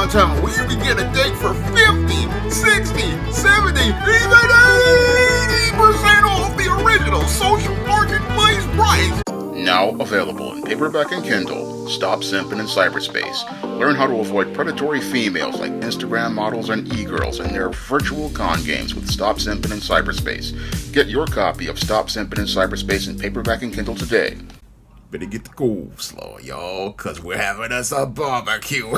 downtown where you can get a date for 50, 60, 70, even 80% off the original social marketplace price. Now available in paperback and Kindle. Stop simping in cyberspace. Learn how to avoid predatory females like Instagram models and e-girls in their virtual con games with Stop Simping in Cyberspace. Get your copy of Stop Simping in Cyberspace in paperback and Kindle today. Better get the coleslaw, y'all, cause we're having us a barbecue.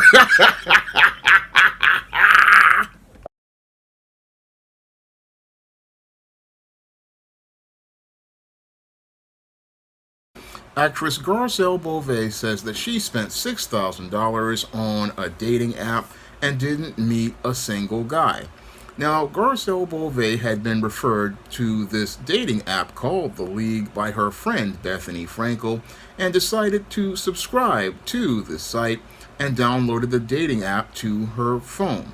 Actress Garcelle Beauvais says that she spent $6,000 on a dating app and didn't meet a single guy. Now, Garcelle Beauvais had been referred to this dating app called The League by her friend Bethany Frankel and decided to subscribe to this site and downloaded the dating app to her phone.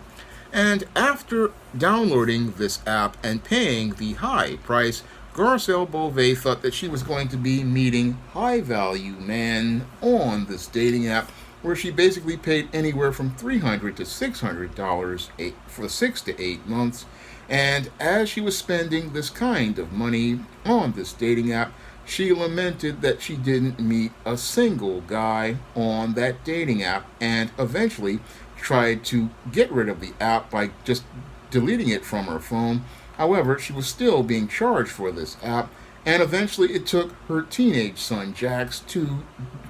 And after downloading this app and paying the high price, Garcelle Beauvais thought that she was going to be meeting high-value men on this dating app, where she basically paid anywhere from $300 to $600 for 6 to 8 months. And as she was spending this kind of money on this dating app, she lamented that she didn't meet a single guy on that dating app, and eventually tried to get rid of the app by just deleting it from her phone. However, she was still being charged for this app, and eventually it took her teenage son Jax to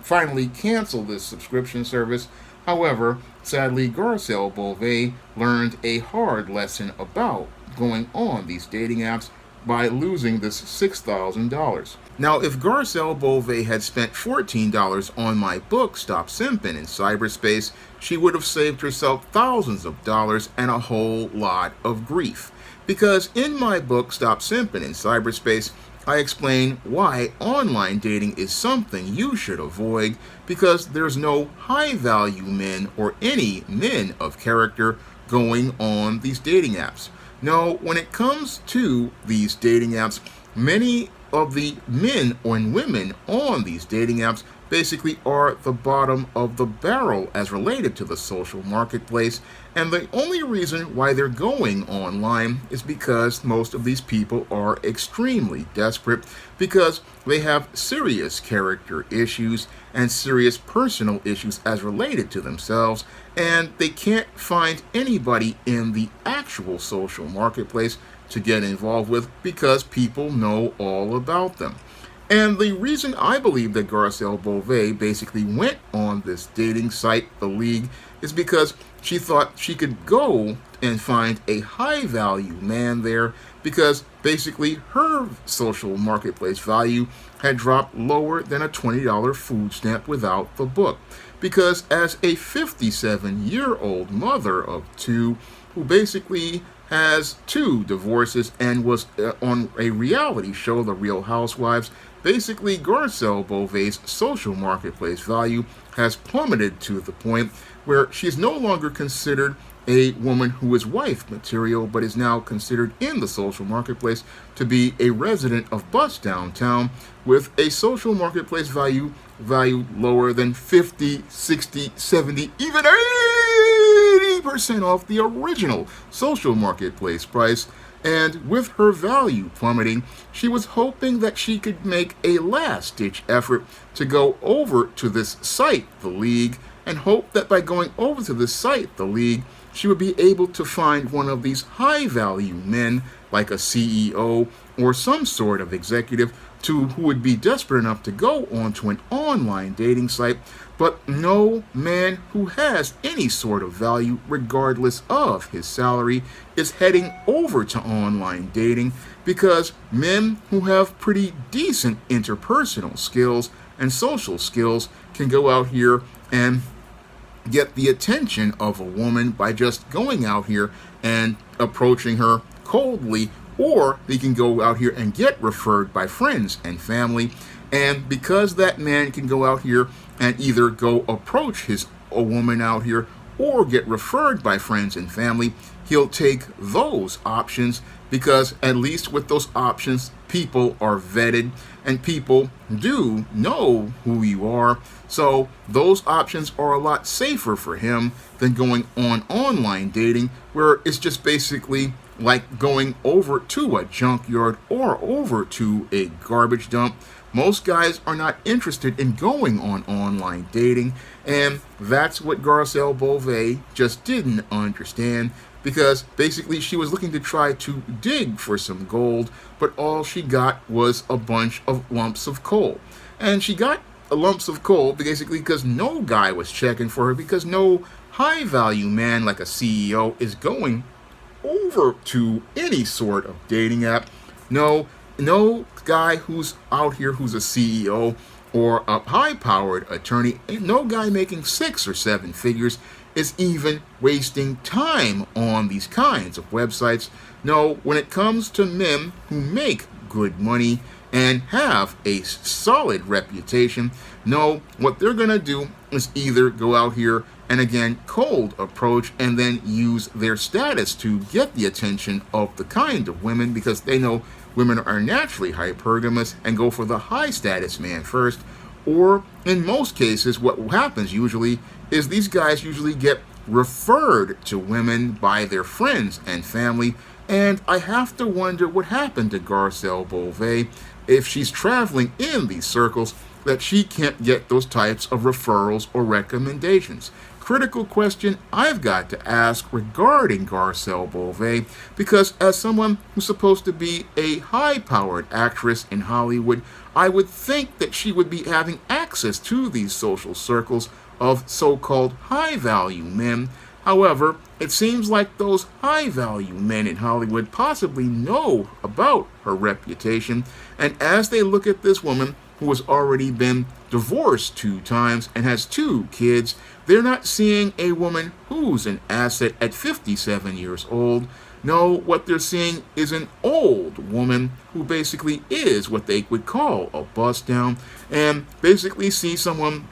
finally cancel this subscription service. However, sadly, Garcelle Beauvais learned a hard lesson about going on these dating apps by losing this $6,000. Now, if Garcelle Beauvais had spent $14 on my book, Stop Simping in Cyberspace, she would have saved herself thousands of dollars and a whole lot of grief. Because in my book, Stop Simping in Cyberspace, I explain why online dating is something you should avoid, because there's no high-value men or any men of character going on these dating apps. No, when it comes to these dating apps, many of the men and women on these dating apps basically are the bottom of the barrel as related to the social marketplace, and the only reason why they're going online is because most of these people are extremely desperate, because they have serious character issues and serious personal issues as related to themselves, and they can't find anybody in the actual social marketplace to get involved with because people know all about them. And the reason I believe that Garcelle Beauvais basically went on this dating site, The League, is because she thought she could go and find a high-value man there, because basically her social marketplace value had dropped lower than a $20 food stamp without the book. Because as a 57-year-old mother of two, who basically has 2 divorces and was on a reality show, The Real Housewives, basically Garcelle Beauvais' social marketplace value has plummeted to the point where she is no longer considered a woman who is wife material, but is now considered in the social marketplace to be a resident of Bus Downtown with a social marketplace value lower than 50, 60, 70, even 80% off the original social marketplace price. And with her value plummeting, she was hoping that she could make a last-ditch effort to go over to this site, The League, and hope that by going over to this site, The League, she would be able to find one of these high-value men, like a CEO or some sort of executive, who would be desperate enough to go onto an online dating site. But no man who has any sort of value, regardless of his salary, is heading over to online dating, because men who have pretty decent interpersonal skills and social skills can go out here and get the attention of a woman by just going out here and approaching her coldly, or they can go out here and get referred by friends and family. And because that man can go out here and either go approach a woman out here or get referred by friends and family, he'll take those options, because at least with those options, people are vetted. and people do know who you are. So those options are a lot safer for him than going on online dating, where it's just basically like going over to a junkyard or over to a garbage dump. Most guys are not interested in going on online dating, and that's what Garcelle Beauvais just didn't understand, because basically she was looking to try to dig for some gold, but all she got was a bunch of lumps of coal. And she got lumps of coal basically because no guy was checking for her, because no high value man like a CEO is going over to any sort of dating app. No guy who's out here who's a CEO or a high powered attorney, no guy making 6 or 7 figures is even wasting time on these kinds of websites. No, when it comes to men who make good money and have a solid reputation, no, what they're going to do is either go out here and again cold approach and then use their status to get the attention of the kind of women, because they know women are naturally hypergamous and go for the high status man first. Or in most cases, what happens usually is these guys usually get referred to women by their friends and family. And I have to wonder what happened to Garcelle Beauvais if she's traveling in these circles, that she can't get those types of referrals or recommendations. Critical question I've got to ask regarding Garcelle Beauvais, because as someone who's supposed to be a high-powered actress in Hollywood, I would think that she would be having access to these social circles of so-called high-value men. However, it seems like those high-value men in Hollywood possibly know about her reputation, and as they look at this woman who has already been divorced 2 times and has 2 kids, they're not seeing a woman who's an asset at 57 years old. No, what they're seeing is an old woman who basically is what they would call a bust down, and basically see someone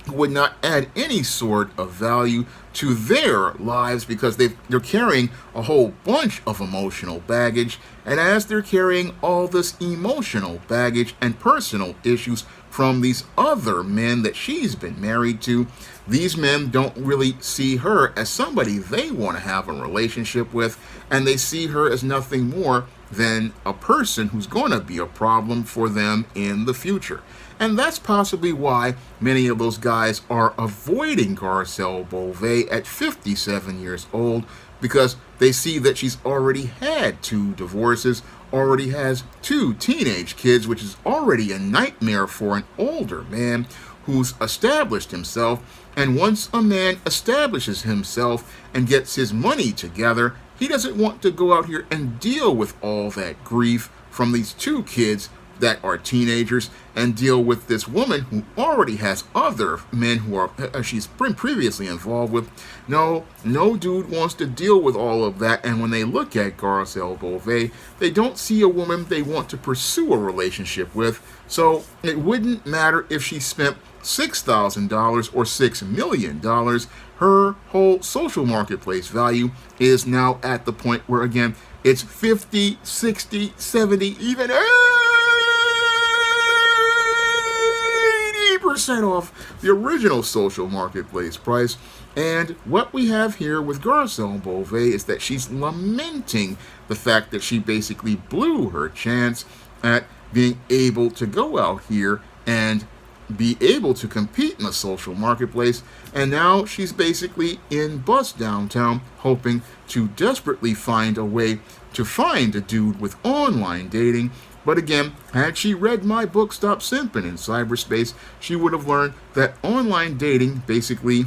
who would not add any sort of value to their lives, because they're carrying a whole bunch of emotional baggage. And as they're carrying all this emotional baggage and personal issues from these other men that she's been married to, these men don't really see her as somebody they want to have a relationship with, and they see her as nothing more than a person who's going to be a problem for them in the future. And that's possibly why many of those guys are avoiding Garcelle Beauvais at 57 years old, because they see that she's already had 2 divorces, already has 2 teenage kids, which is already a nightmare for an older man who's established himself. And once a man establishes himself and gets his money together, he doesn't want to go out here and deal with all that grief from these 2 kids that are teenagers, and deal with this woman who already has other men who are she's been previously involved with. No dude wants to deal with all of that. And when they look at Garcelle Beauvais, they don't see a woman they want to pursue a relationship with. So it wouldn't matter if she spent $6,000 or $6 million. Her whole social marketplace value is now at the point where, again, it's 50, 60, 70, even 80% off the original social marketplace price. And what we have here with Garcelle Beauvais is that she's lamenting the fact that she basically blew her chance at being able to go out here and be able to compete in the social marketplace, and now she's basically in bust downtown, hoping to desperately find a way to find a dude with online dating. But again, had she read my book, Stop Simping in Cyberspace, she would have learned that online dating basically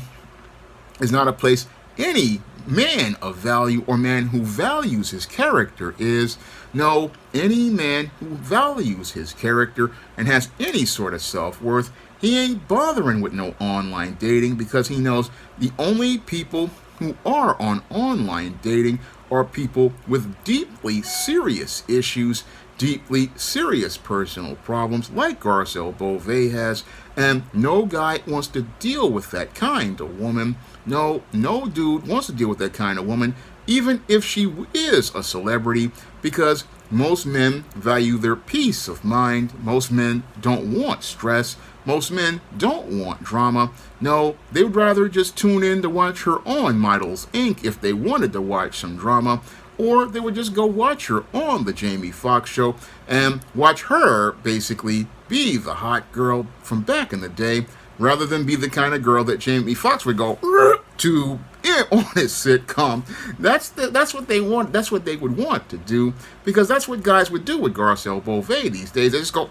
is not a place any man of value or man who values his character is. No, any man who values his character and has any sort of self-worth, he ain't bothering with no online dating, because he knows the only people who are on online dating are people with deeply serious issues, deeply serious personal problems like Garcelle Beauvais has, and no guy wants to deal with that kind of woman. No dude wants to deal with that kind of woman, even if she is a celebrity, because Most men value their peace of mind. Most men don't want stress. Most men don't want drama. No, they would rather just tune in to watch her on Models Inc. if they wanted to watch some drama, or they would just go watch her on the Jamie Foxx show and watch her basically be the hot girl from back in the day, rather than be the kind of girl that Jamie Foxx would go to on his sitcom. That's what they want. That's what they would want to do, because that's what guys would do with Garcelle Beauvais these days. They just go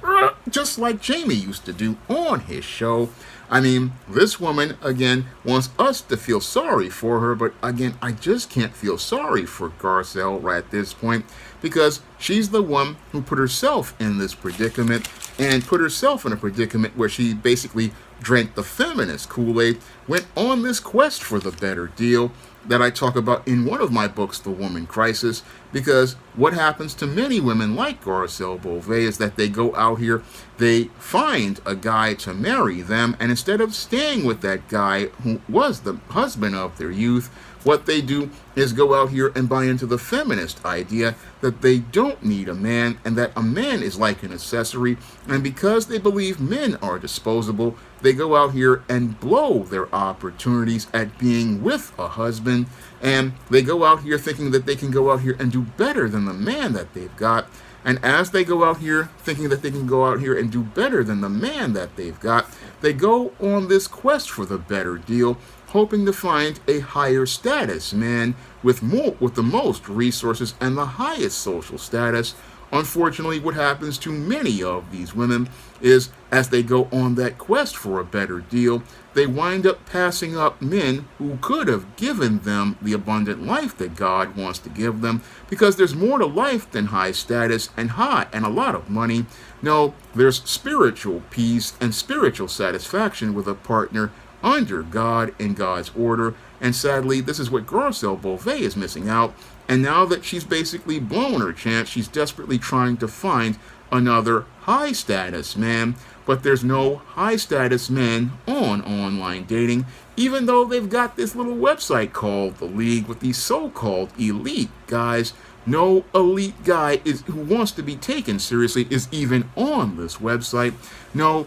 just like Jamie used to do on his show. I mean, this woman, again, wants us to feel sorry for her, but again, I just can't feel sorry for Garcelle right at this point, because she's the one who put herself in this predicament, and put herself in a predicament where she basically drank the feminist Kool-Aid, went on this quest for the better deal that I talk about in one of my books, The Woman Crisis, because what happens to many women like Garcelle Beauvais is that they go out here, they find a guy to marry them, and instead of staying with that guy who was the husband of their youth, what they do is go out here and buy into the feminist idea that they don't need a man and that a man is like an accessory, and because they believe men are disposable, they go out here and blow their opportunities at being with a husband, and they go out here thinking that they can go out here and do better than the man that they've got. And as they go out here thinking that they can go out here and do better than the man that they've got, they go on this quest for the better deal, hoping to find a higher status man with the most resources and the highest social status. Unfortunately, what happens to many of these women is, as they go on that quest for a better deal, they wind up passing up men who could have given them the abundant life that God wants to give them, because there's more to life than high status and a lot of money. No, there's spiritual peace and spiritual satisfaction with a partner under God in God's order, and sadly, this is what Garcelle Beauvais is missing out. And now that she's basically blown her chance, she's desperately trying to find another high-status man, but there's no high-status men on online dating, even though they've got this little website called The League with these so-called elite guys. No elite guy who wants to be taken seriously is even on this website. No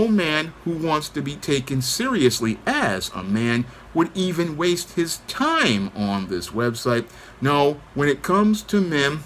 man who wants to be taken seriously as a man would even waste his time on this website. No, when it comes to men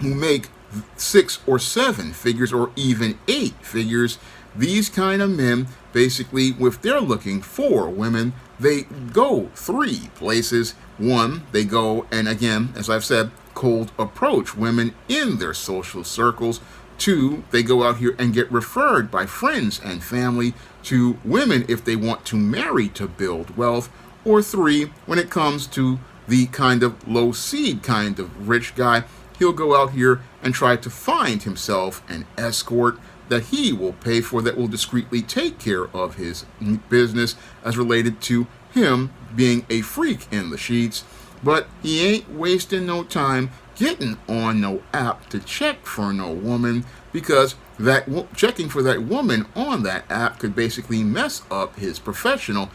who make 6 or 7 figures or even 8 figures, these kind of men, basically, if they're looking for women, they go 3 places. 1, they go, and again, as I've said, cold approach women in their social circles. 2, they go out here and get referred by friends and family to women if they want to marry to build wealth. Or 3, when it comes to the kind of low seed kind of rich guy, he'll go out here and try to find himself an escort that he will pay for, that will discreetly take care of his business as related to him being a freak in the sheets. But he ain't wasting no time getting on no app to check for no woman, because that checking for that woman on that app could basically mess up his professional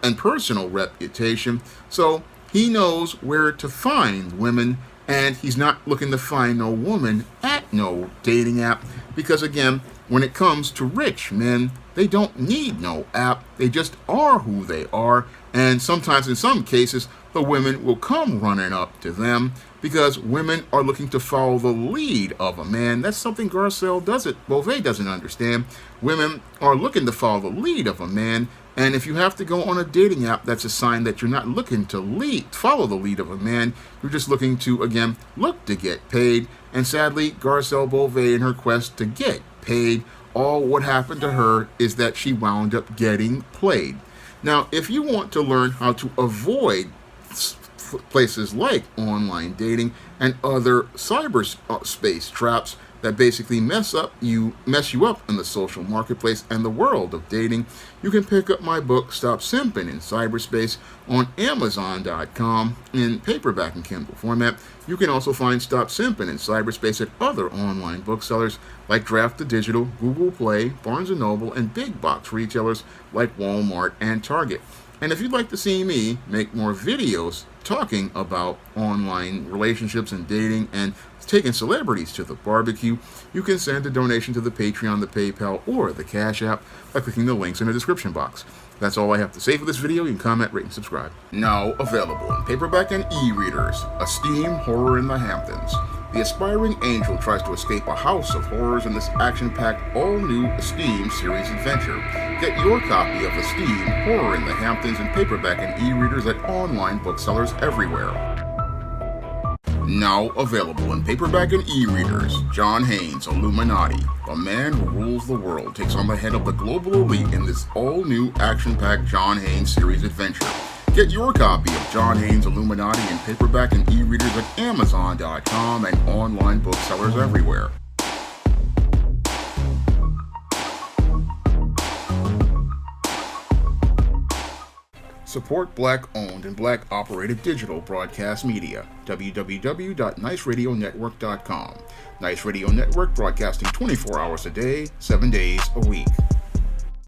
and personal reputation. So he knows where to find women, and he's not looking to find no woman at no dating app, because again, when it comes to rich men, they don't need no app. They just are who they are, and sometimes in some cases the women will come running up to them, because women are looking to follow the lead of a man. That's something Garcelle Beauvais doesn't understand. Women are looking to follow the lead of a man, and if you have to go on a dating app, that's a sign that you're not looking to follow the lead of a man. You're just looking to, again, look to get paid. And sadly, Garcelle Beauvais, in her quest to get paid, all what happened to her is that she wound up getting played. Now, if you want to learn how to avoid places like online dating and other cyberspace traps that basically mess you up in the social marketplace and the world of dating, you can pick up my book, Stop Simping in Cyberspace, on Amazon.com in paperback and Kindle format. You can also find Stop Simping in Cyberspace at other online booksellers like Draft the Digital, Google Play, Barnes & Noble, and big box retailers like Walmart and Target. And if you'd like to see me make more videos talking about online relationships and dating and taking celebrities to the barbecue, you can send a donation to the Patreon, the PayPal, or the Cash App by clicking the links in the description box. That's all I have to say for this video. You can comment, rate, and subscribe. Now available in paperback and e-readers, Esteem Horror in the Hamptons. The aspiring angel tries to escape a house of horrors in this action-packed, all-new Esteem series adventure. Get your copy of Esteem Horror in the Hamptons in paperback and e-readers at online booksellers everywhere. Now available in paperback and e-readers, John Haynes' Illuminati. The man who rules the world takes on the head of the global elite in this all-new action-packed John Haynes series adventure. Get your copy of John Haynes' Illuminati in paperback and e-readers at Amazon.com and online booksellers everywhere. Support Black-owned and Black-operated digital broadcast media. www.niceradionetwork.com. Nice Radio Network, broadcasting 24 hours a day, 7 days a week.